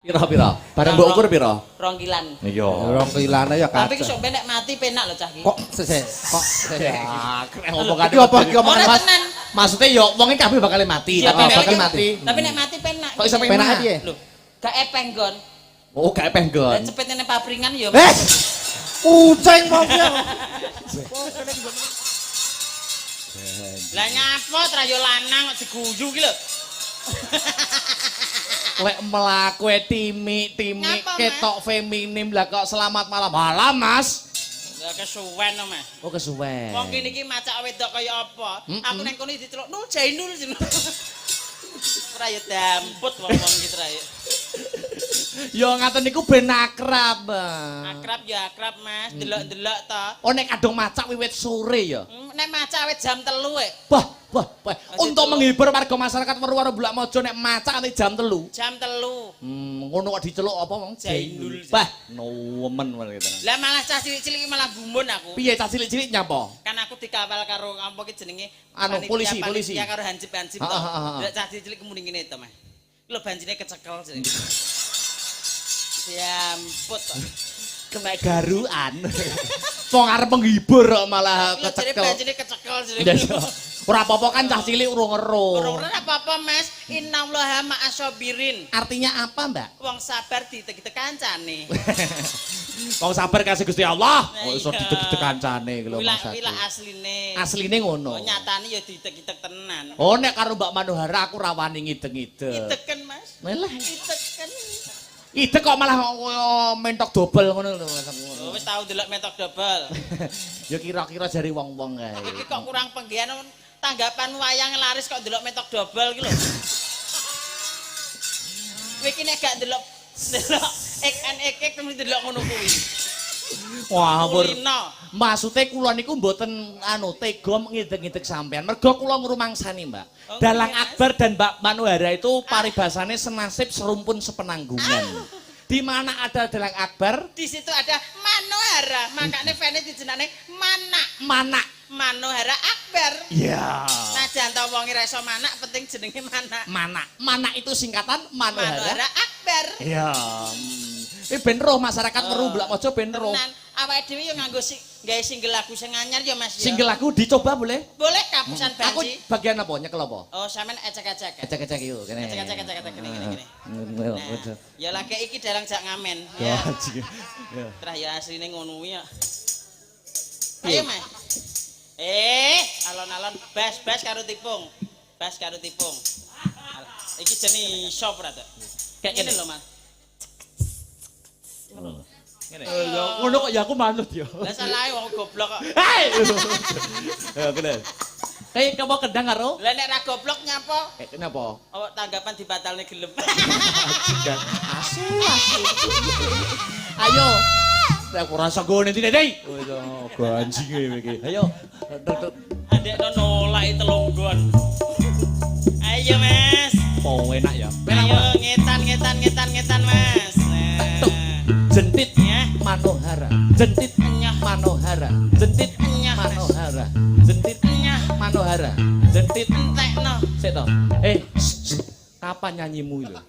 Pira-pira. Bareng mbok ukur pira? 2 kilan. Iya. 2 kilane ya Tapi kacau. sok nek mati penak lho cah iki. Kok sesek? Kok sesek? Ngomongane Iki apa iki omongan Ora Mas? tenan. Maksudnya yo wonge kabeh bakal mati, Iya, tapi bakal bakal mati. mati. Tapi nek mati penak. Kok iso Penak piye? Lho, gak epeng gon. Oh, gak penggon. Lah cepet nang pabringan ya. Kucing mau ya. Lah nyapa tra yo lanang kok diguyu ki lho. Lek mlaku timi-timi Ngapa, ketok feminim lah kok selamat malam. Malam, Mas. Lah kesuwen to, Mas. Oh, kesuwen. Wong kene iki macak wedok kaya apa? Aku nang kono diceluk Nur Jainul. Ora ya damput wong-wong iki tra ya. Yo ngaten niku ben akrab, Bang. Akrab ya akrab, Mas. Delok-delok to. Oh, nek kadung macak wiwit sore ya. Nek macak wit jam 3 Wah. Untuk telu. menghibur warga masyarakat Merwara Bulak Mojo nek macak nanti jam 3. Jam 3. Ngono kok diceluk apa wong? Jainul. Bah, nomen wae gitu. Lah malah cah cilik-cilik malah gumun aku. Piye cah cilik-cilik nyapa? Kan aku dikawal karo apa ki jenenge Anu, polisi. Ya karo hansip-hansip to. Lah cah cilik kemuning kene to, Mas. Lho banjine kecekel jenenge. Ya ampun to. Kena garuan. Wong arep menghibur kok malah Lho jare kecekel. banjine kecekel Ya, jenenge. ya. Ora apa-apa kan cah cilik urung ero. Ora apa-apa, Mas. Innallaha ma'asabirin. Artinya apa, Mbak? Wong sabar ditek-ditek kancane. Wong sabar kasih Gusti Allah. Nah, Kok iso iya. didek-didek kancane iki lho Wila maksudku. wila asline. Asline ngono. Oh nyatane ya ditek-ditek tenan. Oh nek karo Mbak Manohara aku rawani ngideng-ngideng. Iteken, Mas. Melah. Iteken. Ide kok malah kaya mentok dobel ngono lho. Oh wis tau delok metok dobel. Ya kira-kira jari wong-wong kae. Iki kok kurang penggian tanggapan wayang laris kok delok metok dobel iki lho. Kowe iki nek gak delok ek temen delok ngono kuwi. Wah, pur. Kulino. Maksude kula niku mboten anu tega ngideg-ngideg sampean. Mergo kula ngrumangsani, Mbak. Oh, Dalang iya, Mas. Akbar dan Mbak Manohara itu paribasane senasib serumpun sepenanggungan. Di mana ada Dalang Akbar, Di situ ada Manohara, makanya fans dijenenge Manak. Manohara Akbar. Iya. Nah jangan wong ora iso manak, penting jenenge manak. Manak itu singkatan Manohara. Manohara Akbar. Iya. Ini ben roh masyarakat Meru Bulak Mojo ben roh. Tenan, awake dhewe yo nganggo gawe single lagu sing anyar yo Mas. yo. Single aku dicoba boleh? Boleh kapusan Aku banci. bagian apa? Nyekel apa? Oh, sampean ecek-ecek. Ecek-ecek yuk, kene. Ecek-ecek gini. Nah, Nah, ya lagi iki dalang jak ngamen. Ya, Ya. Terah ya asline ngono kuwi ya. Ayo, Mas. Alon-alon bas karo tipung. Bas karo tipung. Iki jenis shop ora to? Kayak gini lho, Mas. Ngene. ya ngono kok ya aku manut ya. Lah salahe wong goblok kok. Hai. Ya bener. Kayak kamu kendang karo? Lah nek ra goblok nyapa? Kenapa? Oh, tanggapan dibatalne gelem. Asu. Ayo. Nek ora rasa gone tine, Dei. Oh, ganjing iki. Ayo. Adekno nolak telunggon. Ayo, Mas. Oh, enak ya. Ayo ngetan, Mas. Nah. Jentit Ya. Manohara. Jentit Enyah. Manohara. Jentit Enyah, Mas. Manohara. Jentit Enyah. Manohara. Jentit Entekno. sik to. Kapan nyanyimu lho?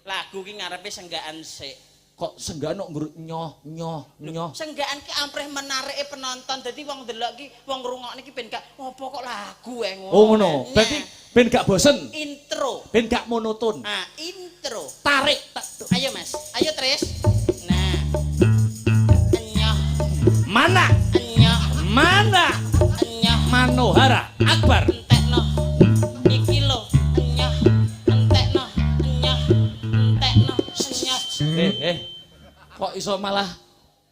Lagu ki ngarepe senggaan sik. Kok senggano ngrut nyoh. Senggaan ki ampreh menarike penonton. Dadi wong delok ki, wong ngrungokne ki ben gak opo kok lagu ngono. Oh ngono. Berarti ben gak bosen, intro. ben gak monoton. Ah, intro. Tarik. Ayo, Mas. Ayo, Tris. Nah. Enyah, Mana? enyah, Mana? enyah. Manohara Akbar. Entekno. Iki lho, enyah, entekno, enyah, entekno, enyah. Kok iso malah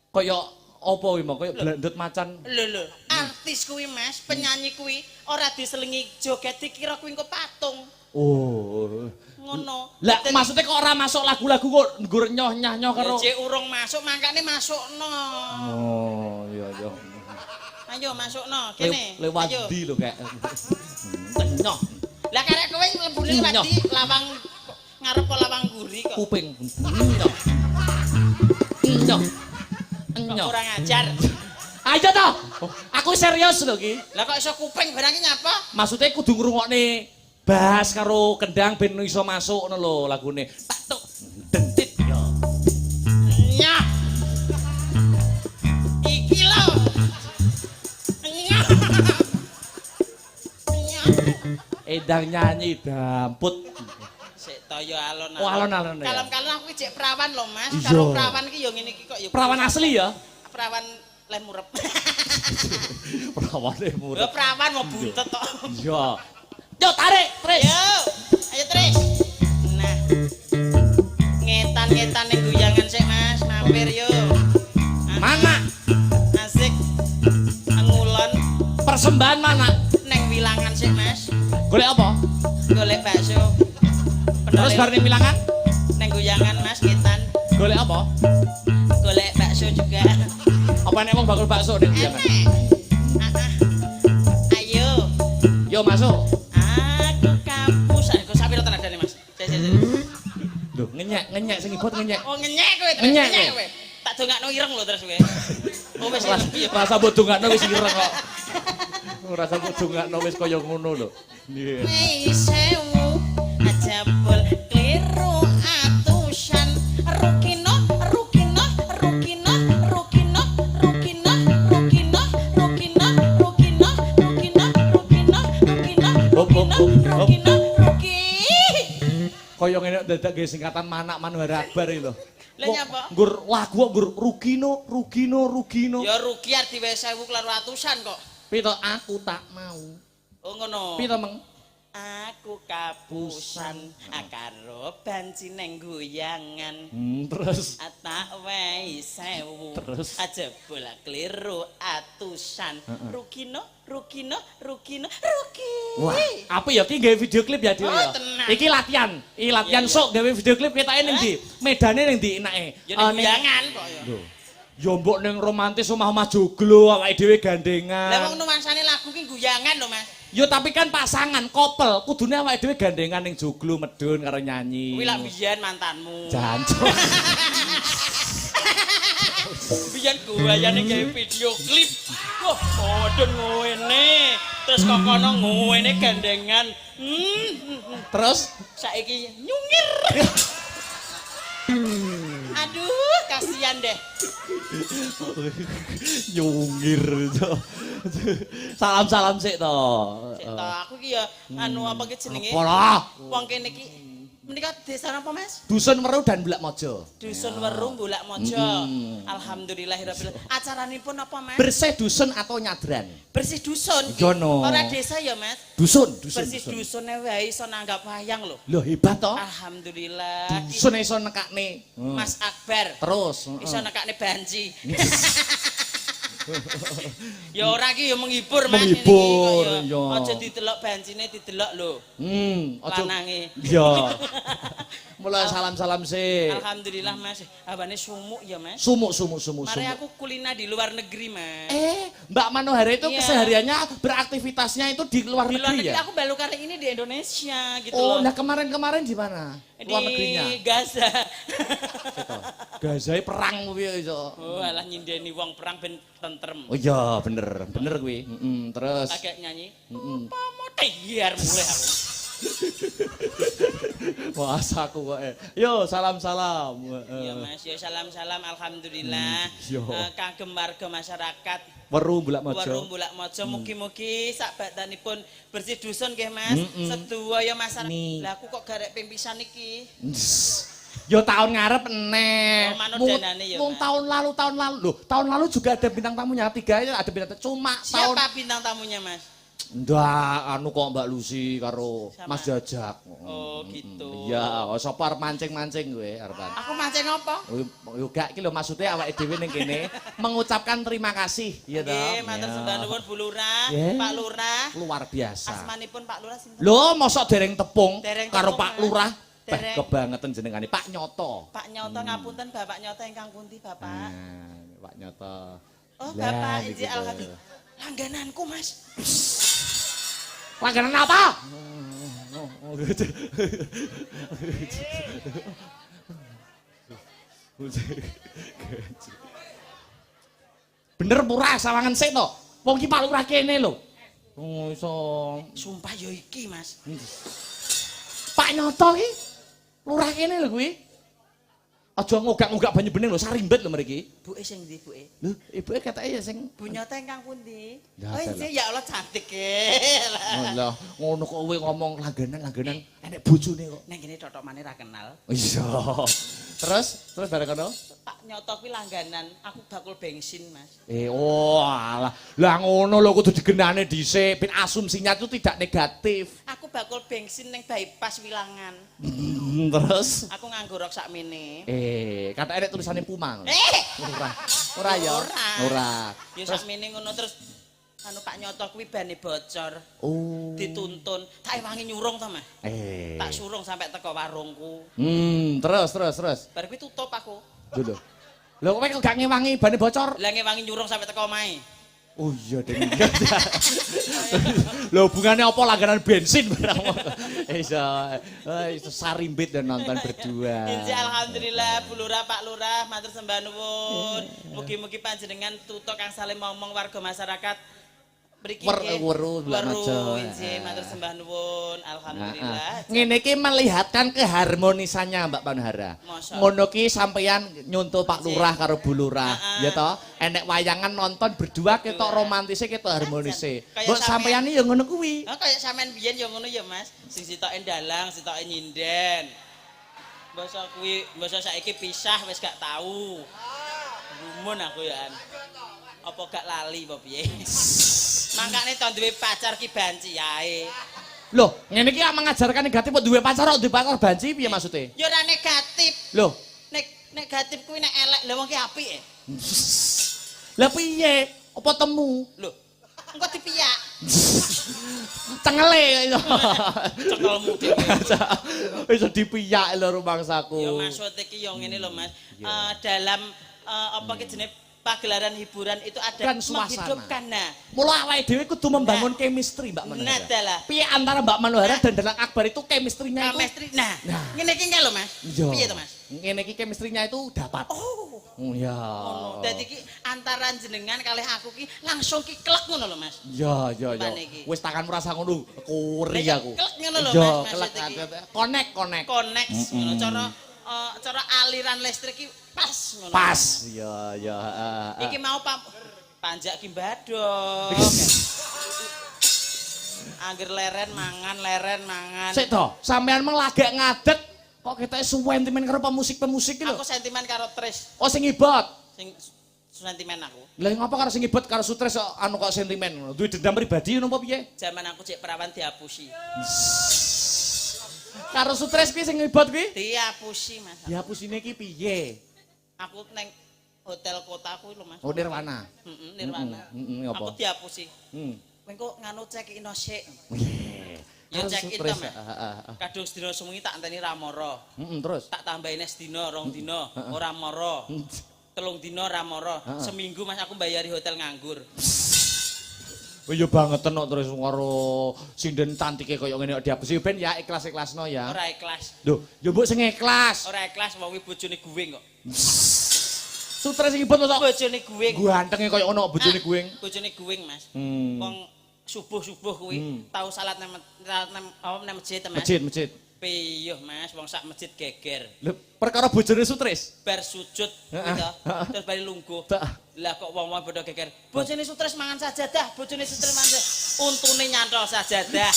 kaya apa kuwi mau kaya blandut macan. Lho, artis kuwi Mas, penyanyi kuwi ora diselingi joget dikira kuwi engko patung. Oh. Ngono. Lah maksudnya kok ora masuk lagu-lagu kok nggur nyoh-nyoh karo. Cek urung masuk mangkane masukno. Oh, iya. Ayo masukno kene. Lewat Ayo. ndi lho kayak. Nyoh. Lah karek kowe mlebune lewat Nyoh. ndi? Lawang ngarep apa lawang guri kok. Kuping. Nyoh. Nyoh. Kok Nyoh. kurang ajar. Ayo toh. Aku serius lho ki. Lah kok iso kuping barang iki nyapa? Maksudnya kudu ngrungokne bass karo kendang ben iso masuk ngono lho lagune. Tak tuk. Endang nyanyi damput. Sik to ya alon-alon. Oh, alon-alon ya. Kalem-kalem aku iki jek perawan lho, Mas. Iya. Karo perawan iki ya ngene iki kok ya. Perawan asli ya? Perawan leh murep. Perawane Ya murah. perawan mau buntet tok. Iya. Yo tarik, Tris. Yo. Ayo, Tris. Nah. Ngetan-ngetan ning guyangan sik, Mas. Mampir yo. Mana? Asik. Ngulon Persembahan mana? neng wilangan sik, Mas. Golek apa? Golek bakso. Terus bar ning wilangan? Neng guyangan, Mas, ngetan. Golek apa? Golek bakso juga. Apa nek wong bakul bakso ning wilangan? Ayo. Yo masuk. Aku kampus. Aku sampe tenan adane, Mas. Lho, ngenyek sing ibut ngenyek. Oh, ngenyek kowe, Tris. Ngenyek Ngenyek kowe. kowe. Tak dongakno ireng lho terus kowe. Oh, wis ireng piye? Rasa mbok dongakno wis ireng kok. Rasa mbok dongakno wis kaya ngono lho. Nggih. Mei sewu ajabul kliru atusan rukino rukino rukino rukino rukino rukino rukino rukino rukino rukino rukino rukino ruki. Kaya ngene dadak nggih singkatan manak manuhara akbar iki lho. Lah nyapa? Nggur lagu kok nggur rugino. Ya rugi arti wae 1000 kliru atusan kok. Pito aku tak mau. Oh ngono. Pito meng? Aku kapusan karo banci neng guyangan. Terus Tak wae 1000. Terus? Aja bola kliru atusan. Rukino. Ruki. wah, apa ya ki gawe video klip ya Dio Oh, ya. tenang. Iki latihan. Iki latihan Iya, iya. sok gawe video klip ketake ning ndi? Medane ning ndi enake? Ya neng guyangan kok ya. Lho. Ya mbok ning romantis omah-omah joglo awake dhewe gandengan. Lah wong numasane lagu ki guyangan lho, Mas. Yo tapi kan pasangan, couple, kudune awake dhewe gandengan ning joglo medun karo nyanyi. Kuwi lak biyen mantanmu. Jancuk. Biyen guyane gawe video klip. Wah, modern ngene. Terus kok kono ngene gandengan. Terus Saiki nyungir. Aduh, kasihan deh. nyungir. Salam-salam sik to. Sik to, aku ki ya anu apa ki jenenge? Apa lah? Wong kene ki menika desa napa, Mas? Dusun Weru dan Bulak Mojo. Dusun Weru Bulak Mojo. Alhamdulillahirabbil alamin. Acaranipun apa, Mas? Bersih dusun atau nyadran? Bersih dusun. Iya, no. Ora desa ya, Mas? Dusun. Bersih dusune wae iso nanggap wayang lho. Loh hebat toh. Alhamdulillah. Dusun iso nekakne. Mas Akbar. Terus. Iso nekakne banci. Ya ora ki ya menghibur Mas. Menghibur, ini ki kok ya. Aja didelok bancine didelok lho. Ojo. Lanange. Iya. Mulai salam-salam sih. Alhamdulillah Mas. Hawane sumuk ya Mas. Sumuk. Mari aku kulina di luar negeri Mas. Mbak Manohara itu Iya. kesehariannya beraktivitasnya itu di luar Di luar negeri negeri ya? aku baru kali ini di Indonesia gitu Oh, loh. nah kemarin-kemarin di mana? Luar negerinya. Di Gaza. Gaza perang kuwi iso. Oh, alah nyindeni wong perang ben tentrem. Oh iya, bener kuwi. Terus. Agak nyanyi. Apa mau tiar mulai aku. Wah, aku kok. Yo, salam-salam. Iya Mas, ya salam-salam alhamdulillah. Yo. Kagem warga masyarakat Weru Bulak Mojo. Weru Bulak Mojo mugi-mugi sak badanipun bersih dusun nggih Mas. Sedaya masyarakat. Nih. Lah aku kok garek pimpisan iki. Yo tahun ngarep eneh. Oh, manut danane ya, Wong Mas. tahun lalu. Loh, tahun lalu juga ada bintang tamunya. 3 ya ada bintang tamu. Cuma tahun Siapa bintang tamunya Mas? ndak anu kok Mbak Lucy karo Sama. Mas Jajak. Oh gitu. Iya, sapa arep mancing-mancing kowe arepan. Aku mancing apa? Yo gak iki lho maksudnya awake dhewe ning kene mengucapkan terima kasih, ya toh. Nggih, matur Iya. sembah nuwun Bu Lurah, Yeah. Pak Lurah. Luar biasa. Asmanipun Pak Lurah sinten? Lho, mosok dereng tepung Dereng karo tepung, Pak Mas. Lurah. Dereng. Kebangetan jenengane Pak Nyoto. Pak Nyoto ngapunten Bapak Nyoto ingkang pundi Bapak? Nah, Pak Nyoto. Oh, Lah, Bapak gitu. Inji Alhamdulillah. Langgananku, Mas. Langganan apa? Bener murah sawangan sik to. Wong ki Pak Lurah kene lho. Oh iso. Sumpah yo iki, Mas. Pak Nyoto ki lurah kene lho kuwi. Aja ngogak-ngogak banyu bening lho, sarimbet lho mriki. Buke sing ndi buke? Lho, ibuke katake ya sing Bunyota ingkang pundi? Ya, Oh, adalah. iya ya Allah cantik e. Lah, ngono kok kowe ngomong langganan enek bojone kok. Neng kene totomane ra kenal. Iya. Terus bareng kono? Pak Nyoto kuwi langganan, aku bakul bensin, Mas. Oh alah. Lah ngono lho kudu digenane dhisik, ben asumsinya itu tidak negatif. Aku bakul bensin ning bypass Wilangan. Terus Aku nganggo rok sakmene. kata enek tulisannya Puma. ngono. Eh, Ora ya. Ora. Ora. ya sakmene ngono terus anu Pak Nyoto kuwi bane bocor. Oh. Dituntun, tak ewangi nyurung to, Mas. Tak Eh. surung sampai teko warungku. Terus. Bar kuwi tutup aku. Lho. Lho kowe kok gak ngewangi bane bocor? Lah ngewangi nyurung sampai teko omahe. Oh iya deng. Lho hubungannya apa langganan bensin barang. Iso sarimbit dan nonton berdua. Insyaallah alhamdulillah Bu Lurah Pak Lurah matur sembah nuwun. Mugi-mugi panjenengan tutuk kang saleh momong warga masyarakat mriki Weru Blamajo. insyaallah matur sembah nuwun. Alhamdulillah. Ngene iki melihatkan keharmonisannya Mbak Panhara. Masa. Ngono ki sampeyan nyuntul Pak Lurah karo Bu Lurah, ya toh? Enek wayangan nonton berdua ketok romantisnya ketok harmonisnya. Kayak Mbok sampeyan ya ngono kuwi. Oh kayak sampean biyen ya ngono ya Mas. Sing sitoke ndalang, sitoke nyinden. Mbasa saiki pisah wis gak tahu. Gumun aku ya. Apa gak lali apa piye? Mangkane to duwe pacar ki banci ae. Loh, ngene iki mengajarkan negatif kok duwe pacar kok duwe pacar banci piye maksude? Ya ora negatif. Loh, Nek negatif kuwi nek elek lha wong ki apik e. lah piye? Apa temu? Lho, engko dipiyak. Cengele iso. Cekelmu dhewe. Iso dipiyak lho rumangsaku. Ya maksud iki ya ngene lho Mas. Dalam apa ki jenenge pagelaran hiburan itu ada Kan suasana. menghidupkan. Nah, Mula awake dhewe kudu membangun chemistry Mbak Manohara. nah dalah. Piye antara Mbak Manohara dan Dalang Akbar itu chemistry-nya itu? Chemistry. Nah, ngene iki lho Mas. Iya. Piye to Mas? Ngene iki chemistry-nya itu dapat. Oh, Ya. ngono. Dadi ki antara jenengan kalih aku ki langsung ki klek ngono lho Mas. Ya. Gimana iki? Wis tanganmu rasa ngono, kuri Lah, aku. klek ngono lho, Ya, Mas, klek. maksud iki. Connect. Connect ngono cara aliran listrik ki pas ngono. Pas. Ya. Iki mau panjak ki badok. Angger leren mangan. Sik to, sampean meng lagek ngadeg kok ketoke sentimen karo pemusik-pemusik iki lho. Aku sentimen karo Tris, Oh sing ibot. sing sentimen aku. Lah ngapa karo sing ibot karo Sutres kok anu kok sentimen ngono? Duwe dendam pribadi ngono apa piye? Zaman aku cek perawan dihapusi. Karo Sutres kuwi sing ibot kuwi? Dihapusi, Mas. Dihapusine iki piye? Aku neng hotel kotaku lho, Mas. Oh Nirwana. Nirwana. Apa? Aku dihapusi. Hmm. Engko nganu cek in sik. Ya Karo cek in Sutres, to, Mas. Kadung sedina semungi tak enteni ra mara. Terus. Tak tambahin sedina, 2 dina ora mara. 3 dina ra mara. Seminggu Mas aku bayari hotel nganggur. Oh iya banget kok terus karo sinden cantike kaya ngene kok dihapusi ben ya ikhlas-ikhlasno ya. Ora ikhlas. Lho, ya mbok sing ikhlas. Ora ikhlas wong kuwi bojone guwing kok. Sutres sing ibot kok Bojone guwing. gantenge kaya ono bojone guwing. Bojone guwing, Mas. Hmm. Wong subuh-subuh kuwi tau salat nang masjid, Mas. Masjid. Piyuh, Mas, wong sak masjid geger. Lho, perkara bojone Sutres. Bar sujud gitu. Terus bari lungguh. Lah kok wong-wong padha geger. Bojone Sutres mangan sajadah, bojone Sutres mangan. Untune nyantol sajadah.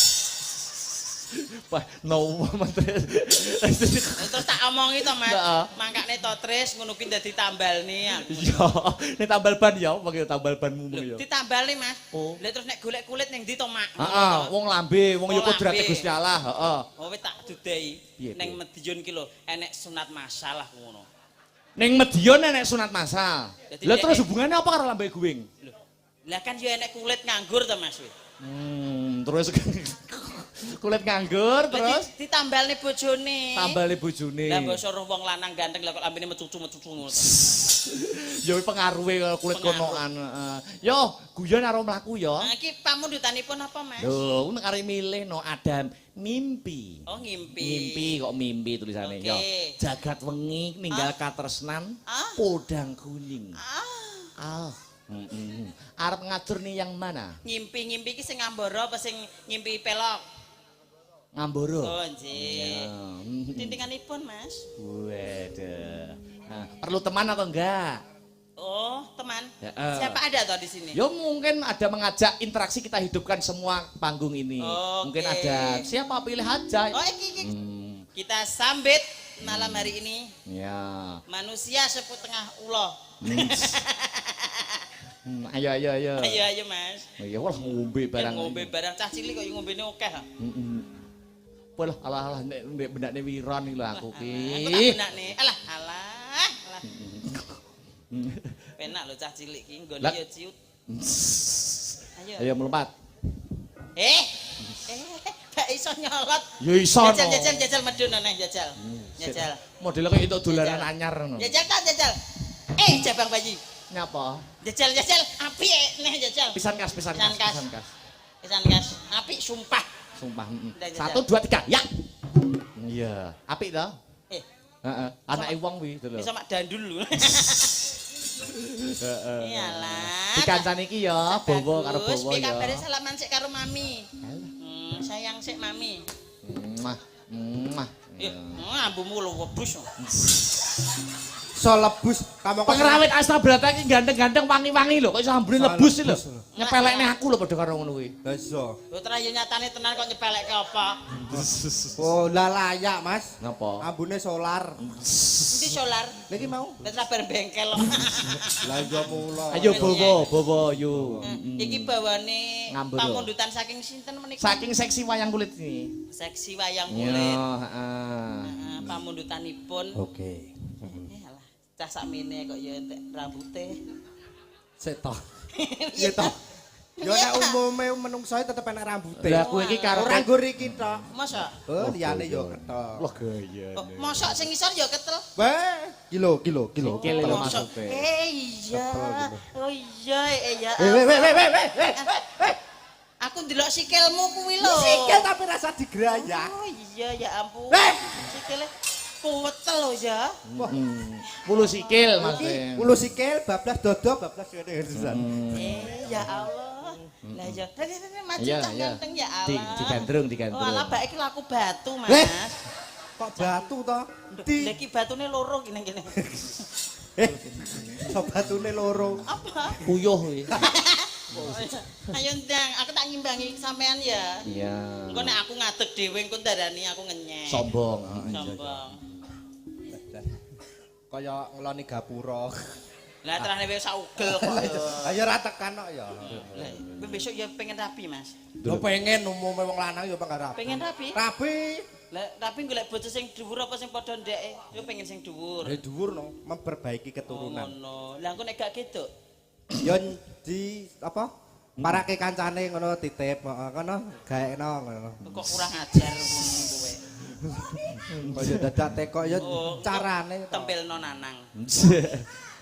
Wah, no Sutres. Terus tak omongi to, Mas. Heeh. Mangkane to Tris ngono kuwi dadi tambalne aku. Iya, nek tambal ban ya, pakai tambal banmu ya. Ditambalne, Mas. Oh. Lah terus nek golek kulit ning ndi to, Mak? Heeh, wong lambe, wong ya Wong kodrate lambe. Gusti Allah, heeh. Oh, wis tak dudahi. Piye, Ning piye? Medion ki lho, enek sunat masalah ngono. Ning Medion enek sunat masal. Jadi Lah dia- terus hubungannya apa karo lambe guwing? Lho. Lah kan yo enek kulit nganggur to, Mas. Terus kulit nganggur terus ditambalne bojone. tambale bojone. Lah mbok suruh wong lanang ganteng lah kok lambene mecucu-mecucu ngono. Ya pengaruhe kulit Pengaruh. konoan, heeh. Yo, guyon karo mlaku yo. Nah, iki pamundutanipun apa, Mas? Lho, nek arep milih no ada mimpi. Oh, ngimpi. Mimpi kok mimpi tulisannya Oke. yo. Jagat wengi ninggal katresnan Ah. podang kuning. Ah, Arep ngatur nih yang mana? ngimpi-ngimpi iki sing ngambara apa sing ngimpi pelok? Ngamboro. Oh, nggih. Ya. Tintinganipun, Mas. Waduh. Perlu teman atau enggak? Oh, teman. Ya, Siapa ada toh di sini? Ya mungkin ada mengajak interaksi kita hidupkan semua panggung ini. Oke. Mungkin ada siapa pilih aja. Oh, iki. Hmm, Kita sambit malam hari ini ya. manusia seputengah ulo. Ayo. Ayo Mas. Ya wah ngombe barang. Ngombe barang cah cilik kok ngombene akeh. Wah alah nek bendakne wiron iki lho aku ki. Aku tak benakne. Alah. Penak lho cah cilik ki nggon Lah. ya ciut. Ayo. Ayo melompat. Gak iso nyolot. Ya iso no. Jajal medun neh jajal. Jajal. Modelnya kayak itu dolanan Jajal. anyar ngono. Jajal tak jajal. Jabang bayi. Nyapa? Jajal apik neh jajal. Pisan kas. Pisan kas. Apik sumpah. Sumpah. Udah, jajal. 1 2 3. Ya. Iya, apik to? Heeh. Anake wong kuwi to lho. Bisa mak dandul lho. Heeh. Iyalah. Dikancani iki ya, bowo karo Bagus, bowo piye ya. kabare salaman sik karo mami. Sayang sik mami. Mwah. Yuk, ambumu lho webus. So lebus kamu Pengrawit Asta Brata iki ganteng-ganteng wangi-wangi lho, kok iso ambune lebus lho. Nyepelekne aku lho padha karo ngono kuwi. Lah iso. Lho terus yo nyatane tenan kok nyepelekke apa? Oh, lah layak, Mas. Napa? Ambune solar. Endi solar? Niki mau. Wis bar bengkel. Lah iya mula. Ayo bowo yo. Iki bawane Ngambur. pamundutan saking sinten menika? Saking seksi wayang kulit ini. Seksi wayang Yo, kulit. heeh. Pamundutanipun. Oke. Alah, cah sakmene kok ya entek rambuté. Sik to. Iya to. Yo nek umume menungso tetep enak rambute. Lah kowe iki karo ora nggur iki tok. Masa? Oh, liyane yo ketok. Loh gaya. Oh, mosok sing isor ya ketel. Weh, kilo. Sikil lho Mosok. maksudnya. Iya. Oh iya, iya. Weh. Aku ndelok sikilmu kuwi lho. Sikil tapi rasa digerayah. Oh iya, ya ampun. Weh. Sikile kuwetel lho ya. Pulu sikil maksudnya. Ulu sikil, bablas dodo, bablas ngene. Ya Allah. Lah ya, maju Iya, cah iya. ganteng ya Allah. Digandrung. Oh, alah bae iki laku batu, Mas. Kok batu to? Lah iki batune loro ki ning kene. So batune loro. Apa? Puyuh kuwi. Ayo ndang, aku tak ngimbangi sampean ya. Iya. Engko nek aku ngadeg dhewe engko darani aku ngenyek. Sombong. Sombong. Kaya ngeloni gapura. Lah terane wis saugel kok. Ayo ra tekan kok ya. Lah, besok ya pengen rapi, Mas. Yo pengen umume wong lanang yo pengen rapi. Pengen rapi? Rapi. Lah, rapi golek bojo sing dhuwur apa sing padha ndeke? Yo pengen sing dhuwur. Dhuwur no, memperbaiki keturunan. Ngono. Lah engko nek gak keduk. Yo di apa? Parake kancane ngono titip, heeh ngono, gaekno ngono. Kok kurang ajar ngono kowe. Kaya dadak teko yo Oh, carane. Tempelno nanang.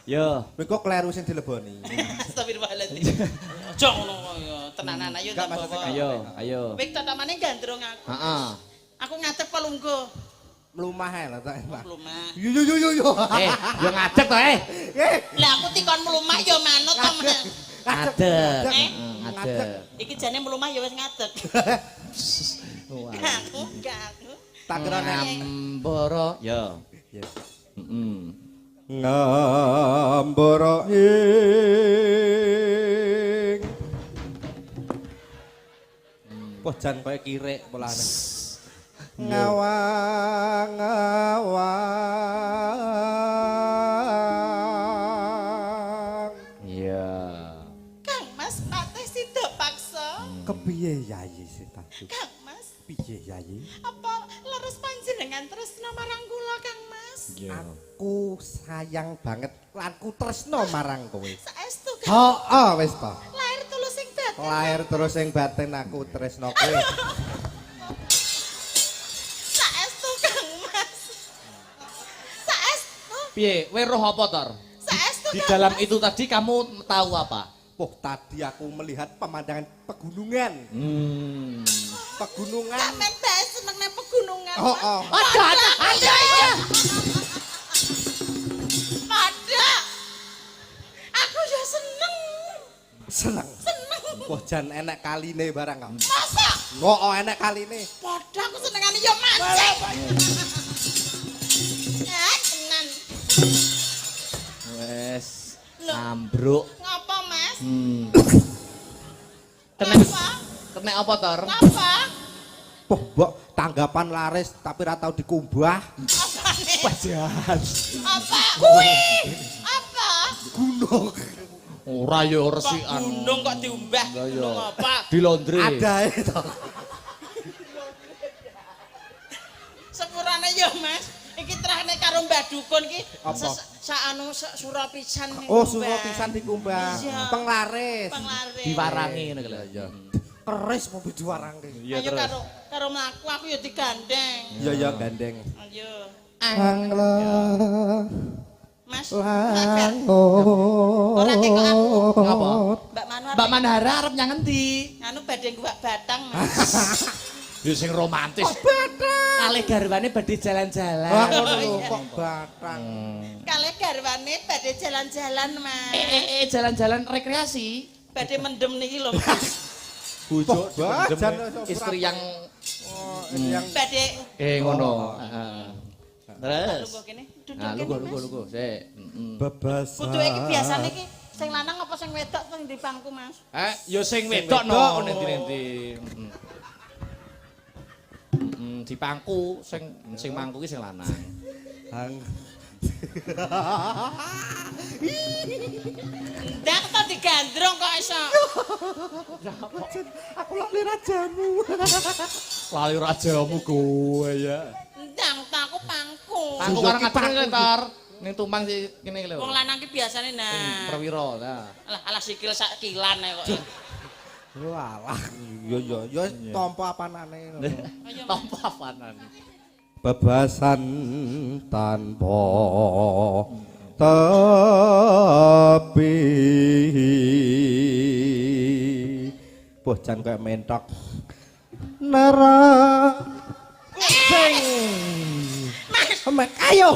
Yo. Mengko kleru sing dileboni. Astagfirullahaladzim. Aja ngono ya, tenanan ayo Gak tak maksudnya bawa. Ayo. Wek tatamane gandrung aku. Heeh. Aku ngadeg apa lungguh? Mlumah ae lho tak. Mlumah. Yo. Yo ngadeg to, Lah aku tikon mlumah ya manut to, Mas. Ngadeg. Ngadeg. Iki jane mlumah ya wis ngadeg. Gak aku. Tak kira nek Ngambara. Yo. Yes. Heeh. Ngambara ing Pojan koyo kirek polane. Ngawang. Iya. Kang Mas pateh sida paksa. Kepiye yayi Sita? Kang Mas, Piye yayi? apa leres panjenengan tresna marang kula Kang Mas? Aku sayang banget lan ku tresno marang kowe. Saestu Kang. Heeh wis to. Lahir tulus sing batin. Lahir terus ing batin aku tresno kowe. Saestu Kang Mas. Saestu. Piye, kowe roh apa, Tor? Saestu Di Kang dalam Mas. itu tadi kamu tahu apa? Tadi aku melihat pemandangan pegunungan. Pegunungan. Sampeyan bae seneng nang pegunungan. Oh, Mas. oh. Ada. Ada. Aku ya seneng. Seneng. Jan enek kaline barang kok. Masa? Oh, enek kaline. Padha aku senengane ya mancing. Tenan. ambruk. Ngapa, Mas? Kena kena apa, Tor? Ngapa? Poh, mbok tanggapan laris tapi ra tau dikumbah. Apane? Pajan. Apa? Kuwi. Apa? Gunung. Ora ya Kok resikan. gunung kok diumbah? Lah ya. Gunung apa? Di laundry. Adae to. Sepurane ya, Mas. Iki terahne karo Mbah Dukun ki. Apa? Sakanu sura pisan ning. Oh, suruh pisan dikumbah. Iya. Penglaris. Penglare. Diwarangi ngene lho ya. Keris mau diwarangke. Iya Ayo terus. karo mlaku aku ya digandeng. Iya ya gandeng. Ayo. Angla Mas. langot. Ora teko aku. Ngapa? Mbak Manwar. Mbak Manhara arep nyang endi? Anu badhe guwak batang, Mas. Ya sing romantis. Batang. Kali garwane badhe jalan-jalan. Wah, ngono lho kok batang. Kalih garwane badhe jalan-jalan, Mas. Jalan-jalan rekreasi. Badhe mendem niki lho, Mas. Bojo Bajan istri yang yang Badhe ngono. Heeh. Terus. lungguh kene. Nah, lugu. Sik. bebasan. Kudu iki biasane iki sing lanang apa sing wedok sing di pangku, Mas? Ya sing wedok no nanti. Di pangku sing mangku ki sing lanang. Hang. Ndak kok digandrung kok iso. Aku lali rajamu. Lali rajamu kowe ya. Ndang tak aku pangku. Pangku karo ngatur Tor. Ning tumpang si kene lho. Wong lanang ki biasane Sing nah. perwira nah. Alah sikil sak kilan ae kok. Walah, yo tampa apanane ngono. Ayo, Mas. Tompo apanan. Bebasan tanpa tepi. Bojan kayak mentok. Nara sing. Ayo.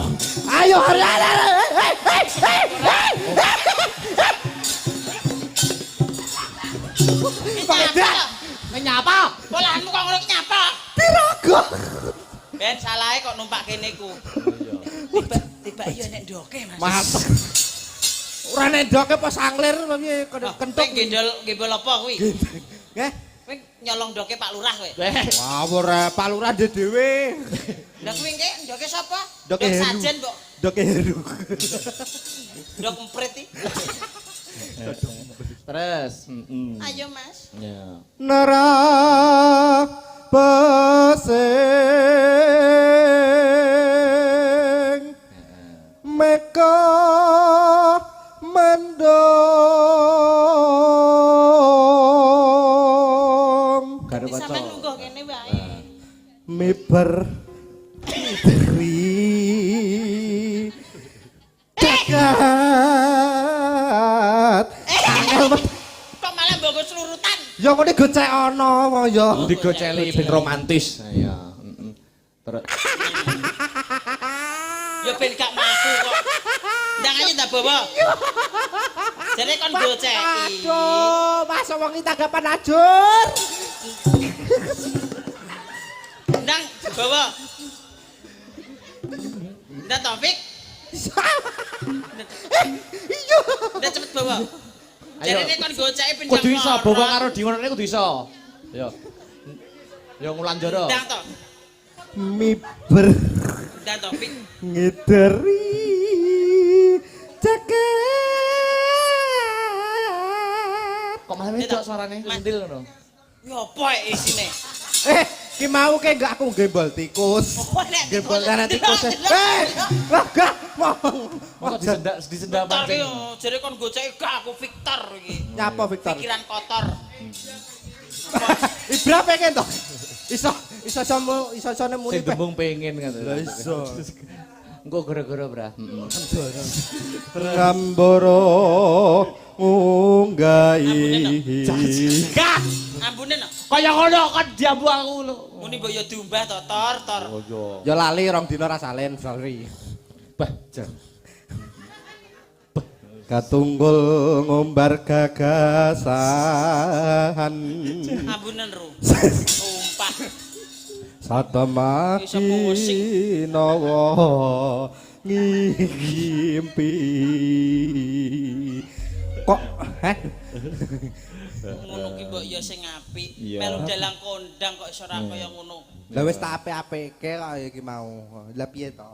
Nyapa? Polanmu kok ngono nyapa? Piraga. Ben salahe kok numpak kene ku. Tiba iya nek ndoke, Mas. Mantep. Ora nendoke apa sanglir piye kentuk. Kowe gembol apa kuwi? Nggih. Kowe nyolong ndoke Pak Lurah kowe. Wah, ora Pak Lurah dhewe. Lah kuwi nggih ndoke sapa? Ndoke Ndok Heru. sajen, Mbok. Ndoke Heru. Ndok emprit iki. Terus, Ayo, Mas. Ya. Nara pesing meka mendong Karo Sampeyan kanca. lungguh kene wae. miber diri dekat angel Kok malah mbok slurutan? ya ngene gocek ana wong ya Digoceli ben romantis. Ya. Terus Ya ben gak mlaku kok. Ndang aja tak bawa. Jane kon goceki. aduh masa wong iki tanggapan ajur Ndang bawa. Ndang Taufik. iya Ndang cepet bawa. Ayo. Jane kon goceki ben kudu iso bawa karo dingonane kudu iso. Ya. Ya ngulan jara. Ndang to. miber Ndang Taufik. ngederi jaket Kok malah wedok suarane Mas. sentil ngono. Ya apa isine? ki mau ke enggak aku gembol tikus Oh, nek gembol kanan tikus lah gak mau Kok disendak Victor ki pancing. jare kon goceki gak aku Victor iki. nyapa Victor Pikiran kotor. Ibra pengen toh iso muni Sing tembung pengen ngono. Lah iso. Engko gara-gara, Bra. Ngambara ngunggahi Gak. Ambune no. Kaya ngono kan diambu aku lho. Muni mbok yo diumbah to tor. ya lali rong dina ra salen sorry Bah, jan. katunggul ngumbar gagasan Ambunen ru. Sumpah. Iso satemaki nawa ngimpi Kok heh? Ngono ki mbok ya sing apik. Iya. Melu dalang kondang kok iso ora kaya ngono. Lah wis tak apik-apike kok iki mau. Lah piye to?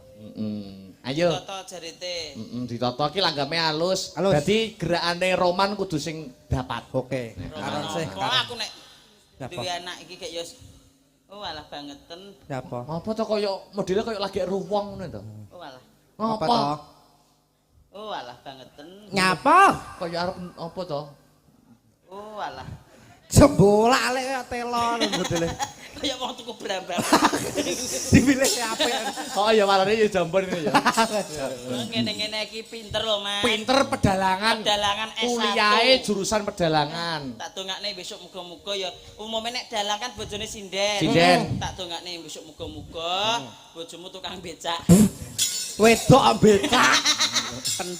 Ayo. Toto jarite. Ditata ki langgame alus. Alus. Dadi gerakane Roman kudu sing dapat. Oke. Karon sih. Kok aku nek Napa? duwe anak iki kayak ya oh alah bangeten. Napa? Apa to kaya modele kaya lagi eruh wong ngono to? Oh alah. Apa to? Oh alah bangeten. Nyapa? Kaya arep apa to? Oh alah. Sembolak lek telo modele. Kayak wong tuku brambang. Dipilih apik. Oh ya marane ya jambon ini ya. Ngene-ngene iki pinter lho, Mas. Pinter pedalangan. Pedalangan S1. Kuliahe jurusan pedalangan. Tak dongakne besok muga-muga ya umume nek dalang kan bojone sinden. Sinden. Tak dongakne besok muga-muga bojomu tukang becak. Wedok ambekak.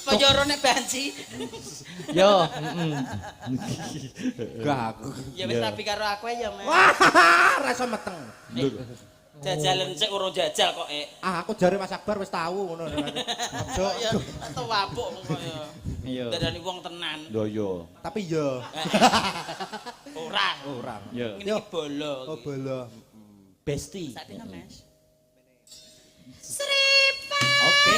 Penjara nek banci. Yo, Gak aku. Ya wis rapi karo aku ya, Mas. Wah, rasa meteng. Jajalan sik urung jajal kok, Aku jare Mas Akbar wis tahu ngono. Ojo. Ya tewapuk kaya. Iya. Dadani wong tenan. Yo yo. Tapi yo Ora. ora. Yo. Ngene iki bolo. Oh bola. Besti. Sakdene, Mas. Oke.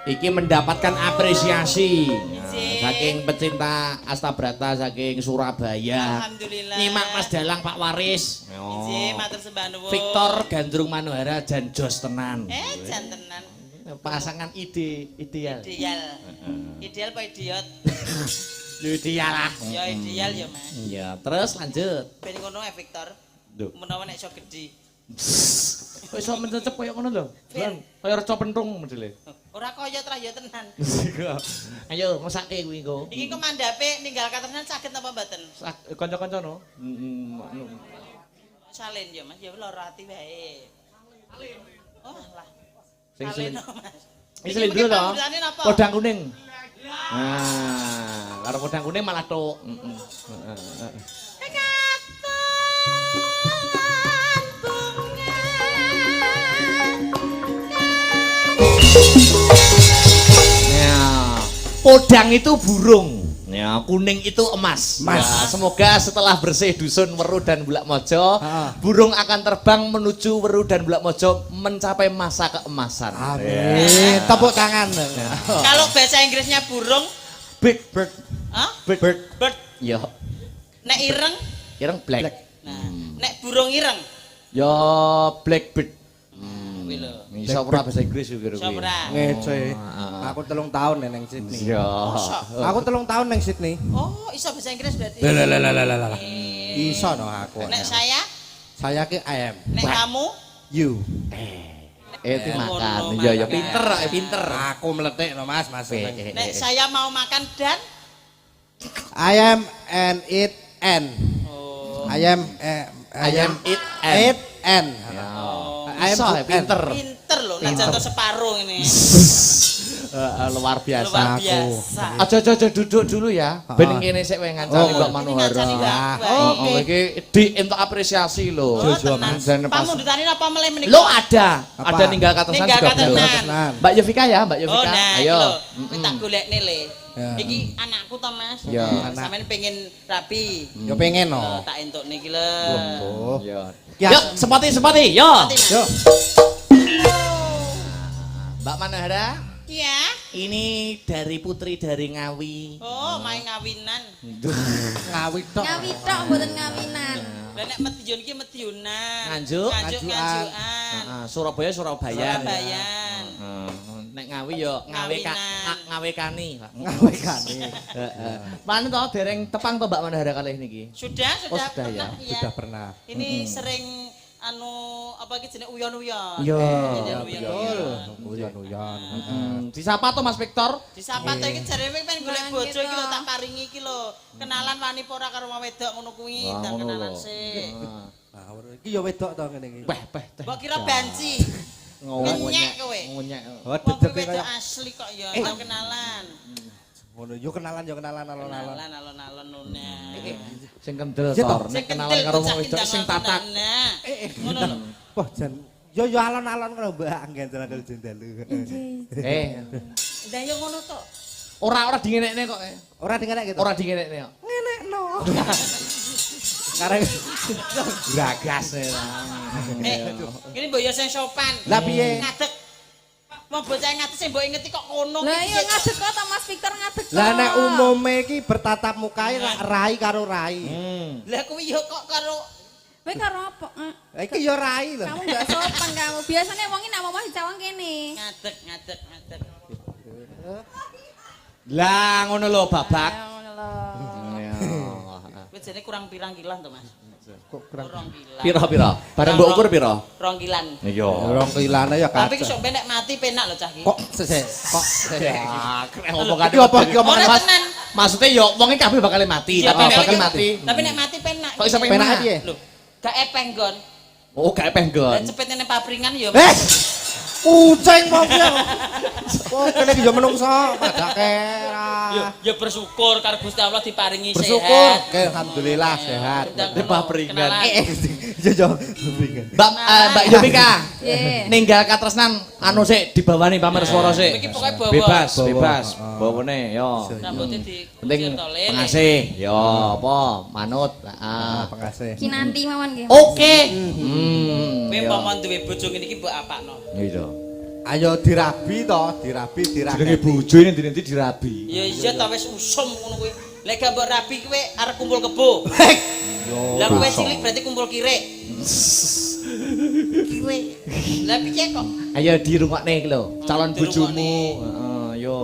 Iki mendapatkan apresiasi saking pecinta Astabrata saking Surabaya. Alhamdulillah. Nyimak Mas Dalang Pak Waris. Nggih, matur sembah nuwun. Victor Gandrung Manohara dan Jos Tenan. Jan tenan. Pasangan ideal. Ideal. Ideal apa idiot? Ya ideal lah. Ya ideal ya, Mas. Iya, terus lanjut. Ben ngono Victor. Duh. Menawa nek iso gedhi. Kok iso mencecep koyo ngono lho? Kaya reca pentung modele. Ora kaya trah ya tenan. Ayo mesake kuwi engko. Iki komandape ninggal katenan saged napa mboten? Kanca-kanca no. Salin ya, Mas. Ya lara ati wae. Oh, lah. Sing Salin, selin. Mas. Iki selin dulu to. Pamrihane napa? Kodang kuning. Nah, karo kodang kuning malah tok. Ya, podang itu burung. Ya, kuning itu emas. Emas. Ya, semoga setelah bersih dusun Weru dan Bulak Mojo, burung akan terbang menuju Weru dan Bulak Mojo mencapai masa keemasan. Amin. Tepuk tangan. Kalau bahasa Inggrisnya burung, Big bird. hah? Big Bird. Bird. Ya, Nek ireng, ireng black. nah, nek burung ireng. Ya, blackbird. Kuwi lho. Iso ora bahasa Inggris yo kira Iso ora? Ngece. Aku 3 tahun neng Sydney. Ya. Aku 3 tahun neng Sydney. Oh, iso bahasa Inggris berarti. Lah. Iso no aku. Nek saya, Saya ki I am. nek kamu, You. nek Itu makan. Iya ya pinter, pinter. Aku meletik no Mas, Mas. Nek saya mau makan dan Ayam and eat and. oh. Ayam eat and. Ayam Iso ya, pinter. Pinter loh, nek jatuh separuh ini. Luar biasa. Luar aku. biasa. Aja duduk dulu ya. Ben kene sik wae ngancani Mbak Ini Manuhara. ngancani Mbak. Oh, iki dientuk apresiasi lho. Oh, Jojo, tenang. Dan pas- Pamundutane apa meleh menika? Lo ada Apa? ninggal katesan Ninggal juga katesan. belum. Mbak Yovika ya, Mbak Oh, Yovika. nah, Ayo. iki lho. Kowe tak golekne le. Ya. Iki anakku to, Mas. Ya. Sampeyan pengen rapi. Yo pengen no. Tak entukne iki lho. Oh. Yo. Ya. Yuk, sepati. Yo. Yo. Mbak Manuhara, Iya. ini dari putri dari Ngawi. Oh, main ngawinan. Ngawit tok. Ngawi tok mboten ngawinan. Lah nek medyun ki medyunan. Nganjuk? Ngajukan. Surabaya Surabayan. Surabayan. Nek Ngawi yo Ngawinan. ngawekani. Ngawekani. Heeh. Mana toh dereng tepang to Mbak Manuhara kalih niki? Sudah Oh, sudah ya. pernah, iya. Sudah pernah. Ini sering apa iki jenenge uyon-uyon. Iya. Uyon-uyon. Uyon-uyon. Disapa to Mas Victor? Disapa to iki jarene pengen golek Nang bojo iki lho gitu. tak paringi iki lho. Kenalan wani apa ora karo wong wedok ngono kuwi, Wah, tak ngono kenalan lho. sik. Ngawur. Iki yo wedok to ngene iki. Teh. Mbok kira banci. Ngenyek kowe. Ngonyek. Oh, Wong kuwi dedek wedok kaya asli kok ya, tak kenalan. ngono. Yo kenalan alon-alon. Kenalan alon-alon nuna. Sing kendel Iya, tor, toh. nek kenalan karo wong wedok sing tatak. Ngono lho. Wah, jan yo alon-alon ngono Mbak anggen jalan jendalu. Lah yo ngono tok. Ora dingenekne kok. Ora dengenek gitu. Ora dingenekne kok. ngenekno. Kareng Bragas. Ini mbok yo sing sopan. Lah piye? Ngadeg. Wong bocah ngadeg sing mbok ingeti kok kono Lah iki iya piye kok? ngadeg kok ta Mas Victor ngadeg kok. Lah nek umume iki bertatap muka rai karo rai. Lah kuwi yo kok karo Kowe karo apa? Lah iki yo rai lho. Kamu enggak sopan kamu. Biasanya wong iki nak mau cawang kene. ngadeg. Lah ngono lho babak. Ya ngono lho. Kowe jane kurang pirang kilan to, Mas? Kok kurang Kurang kilan. Piro? Bareng mbok ukur piro? 2 kilan. Iya. rong kilane ya Tapi ki kacau. sok nek mati penak lho cah ki. Kok sesek? Kok sesek? Ngomong Iki apa iki omongan Ora Mas? tenan. Maksudnya yo wonge kabeh bakal mati, Iya, tapi bakal bakal mati. mati. Tapi nek mati penak. Kok iso Ki. penak? Penake piye? Lho, gak epeng gon. Oh, gak Lah penggon. cepet nene papringan yo. Kucing mau piye? Oh, kene iki yo menungso, padake Yo yo bersyukur karo Gusti Allah diparingi bersyukur. sehat. Oke, alhamdulillah sehat. Di papringan. Yo beringan. Mbak Yovika. Nggih. Ninggal katresnan anu sik dibawani pamer swara sik. Iki pokoke bawa. Bebas, Bawa. bebas. Oh. Bawone yo. Rambutnya di Penting tolele. pengasih yo apa manut. Pengasih. Kinanti mawon nggih. Oke. Kowe Yo. umpama duwe bojo ngene iki mbok apakno? Iya. Ayo dirabi to, dirabi Jenenge diraketi. bojo ini dinti dirabi. Ya iya ta wis usum ngono kuwi. Lek gak mbok rabi kowe arep kumpul kebo. Yo. Lah kowe cilik berarti kumpul kirik. Kowe. Lah piye kok? Ayo dirungokne iki lho, calon Dirungokne. bojomu. Heeh, yo.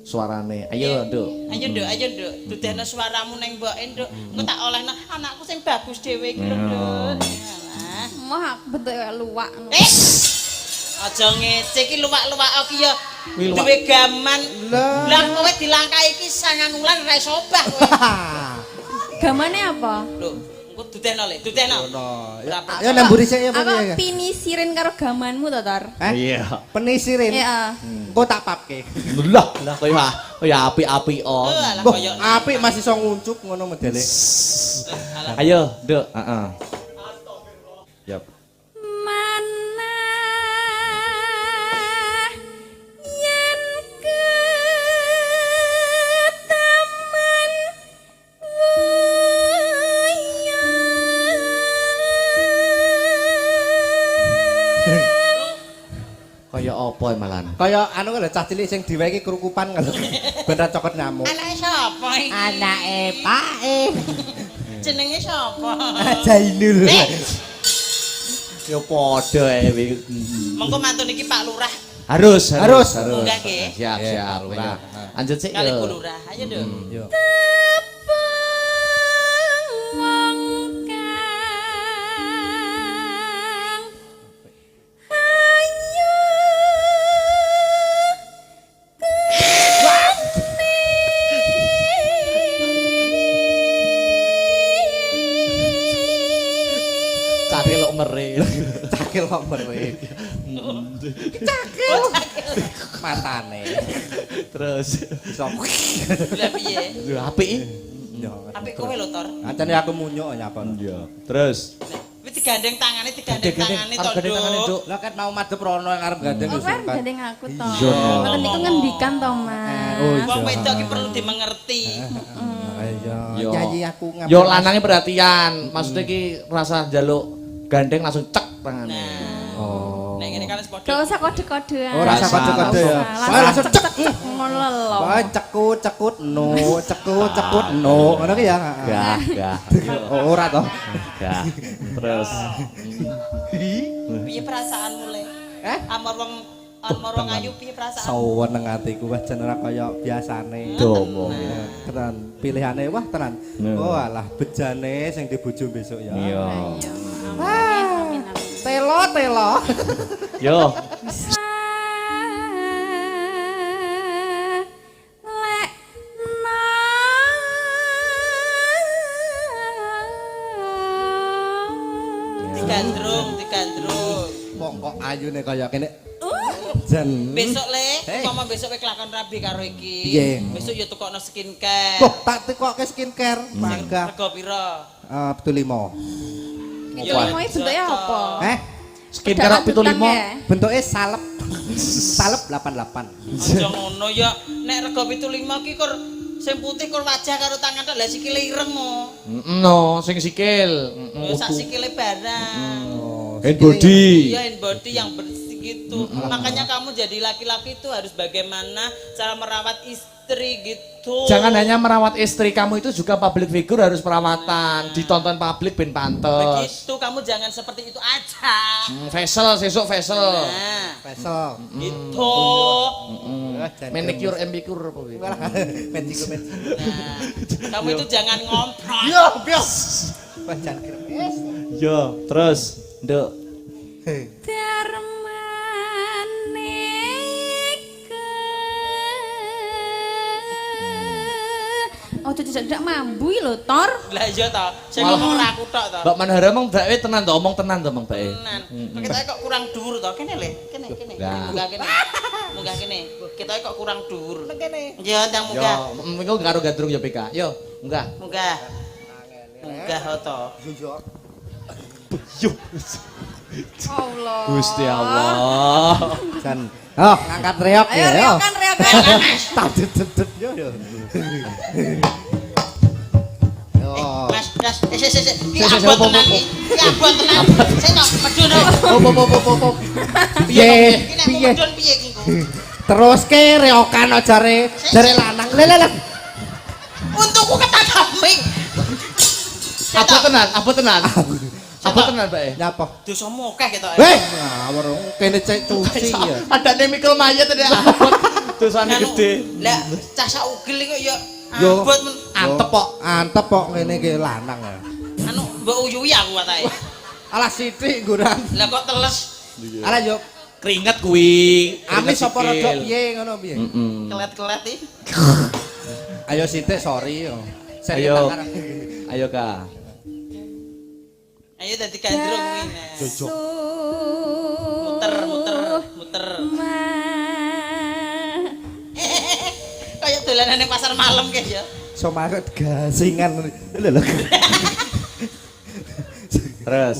Suarane. Ayo, Nduk. Ayo Nduk. Dudehno suaramu ning mboke Nduk. Engko tak olehno anakku sing bagus dhewe iki lho, Nduk. Alah. Mah bentuk luwak. Aja ngece iki luwak-luwak iki ya Kuwi luwak. duwe gaman. Lah. Lah kowe dilangkai iki 9 wulan ra iso obah kowe. Gamane apa? Lho, engko dudehno le, dudehno. Ngono. Berapa? Ya namburi sik ya Apa piye ya? pinisirin karo gamanmu to, Tor? Iya. Penisirin. Iya. Engko tak papke. Lah, kaya api-api oh. Lah Mbah, koyo apik masih iso nguncup ngono modele. Ayo, Nduk. Heeh. Yap. Mana yen ketemen Kaya apa malan? Kaya anu lho cah cilik sing diwehi kerukupan lho. Ben ra cokot nyamuk. anake sapa iki? Anake pake. Jenenge sapa? Jainul. Ya padha ae. Mengko mantun iki Pak Lurah Harus. Munggah nggih. Siap, Nggih, siap. Pak Lurah. Ayo. Lanjut sik Kali yo. Bu Lurah. Ayo, Nduk. Yo. wong kang kok kowe. Cakil. Matane. Terus Iso. Lah piye? yo apik. Yo. Apik kowe lho, Tor. Ancane aku munyuk nyapon. Iya. Terus Wis digandeng tangane to, Gandeng tangane, Duk. Lah ket mau madhep rono yang arep gandeng Oh, wis. kan gandeng aku toh. Iya. Mboten niku ngendikan toh, Mas. Oh, iya. Wong wedok iki perlu dimengerti. Ayo. Yo. Nyanyi aku ngapa. Yo lanange perhatian. Maksudnya iki rasa njaluk gandeng langsung cek tangane. Nah. Oh. Nek ngene kan wis Gak padha. usah kode-kodean. Oh, rasa kode-kode ya. Langsung cek ngono lho. Wah, cekut no, cekut no. Ngono ki ya. Gah. Oh, ora toh. Gah. Terus Piye perasaanmu le? Amor wong ayu piye perasaanmu? Saweneng atiku wis jen ora kaya biasane. domo. Tenan pilihane wah tenan. Oh alah bejane sing dibojo besok ya. Iya. Amin. Telo. Yo. Digandrung. Kok ayune kaya kene. Jan. Besok le, Hey. umpama besok kowe kelakon rabi karo iki. Piye? Besok ya tukokno skincare. Kok tak tekoke skincare mangga. Rego pira? Betul 5. Itu mau bentuknya apa? Skincare 75. Bentuke salep. Salep 88. Aja ngono ya. Nek rego 75 ki kur sing putih kur wajah karo tangan tok lah sikile ireng mo. No, sing sikil. Sak sikile barang. Hand body. Iya, hand body yang bersih gitu. Makanya kamu jadi laki-laki itu harus bagaimana cara merawat istri gitu. Jangan hanya merawat istri kamu itu juga public figure harus perawatan, ditonton publik ben pantes. Begitu, kamu jangan seperti itu aja. Facial, sesuk facial. Nah, Besok. gitu. Manicure, embicure apa gitu. Magic. Nah, kamu itu jangan ngomprot. Yo, bios. Bacan kremes. Yo, terus, Nduk. Oh, tidak mambu lho, Tor. Lah iya toh, sing ngomong ora aku tok toh. Mbak Manhara emang mbak tenan to, omong tenan to, Bang Mbak. Tenan. Kita kok kurang dhuwur toh. Kene le, kene. Lah. Munggah kene. Munggah kene. Kita kok kurang dhuwur. Kene. Ya, ndang Yo, munggah. engko karo gandrung ya PK. Yo, enggak. Munggah. Munggah toh. Yo. Allah. Gusti Allah. Jan. Oh, ngangkat reok Ayo ya. reokan. Tak dedet yo. Mas, iki abot tenan iki. Iki abot tenan. Sing tok medun. Op. Piye? Iki nek medun piye iki? Terus ke reokan jare lanang. Le. Untukku ketatami. Apa tenan? Apa tenan, Mbak? Nyapa? Dosamu akeh ketok. Ngawur kene cek cuci ya. Ada mikul mayat ada abot. Dosane gede. Lah, cah saugel kok ya Yo. abot Antep kok ngene iki lanang ya. anu mbok uyuhi aku watahe. Alah sithik ngguran. Lah kok teles Alah yo Keringet kuwi. amis apa rada piye ngono piye? kelet-kelet iki. Ayo sithik sorry yo. Ayo. Ayo, Kak. Ayo dadi gandrung kuwi. Muter. Kayak dolanan ning pasar malam kayak ya. Somaret gasingan. Lho. Terus.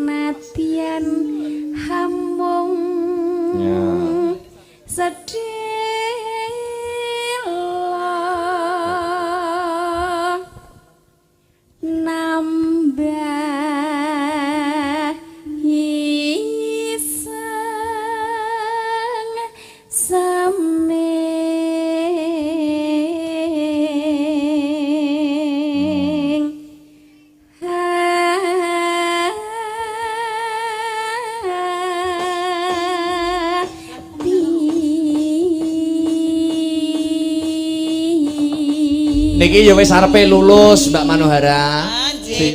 Senatian hamung Ya. sedelo nambah iseng seming Niki ya wis arepe lulus Mbak Manohara.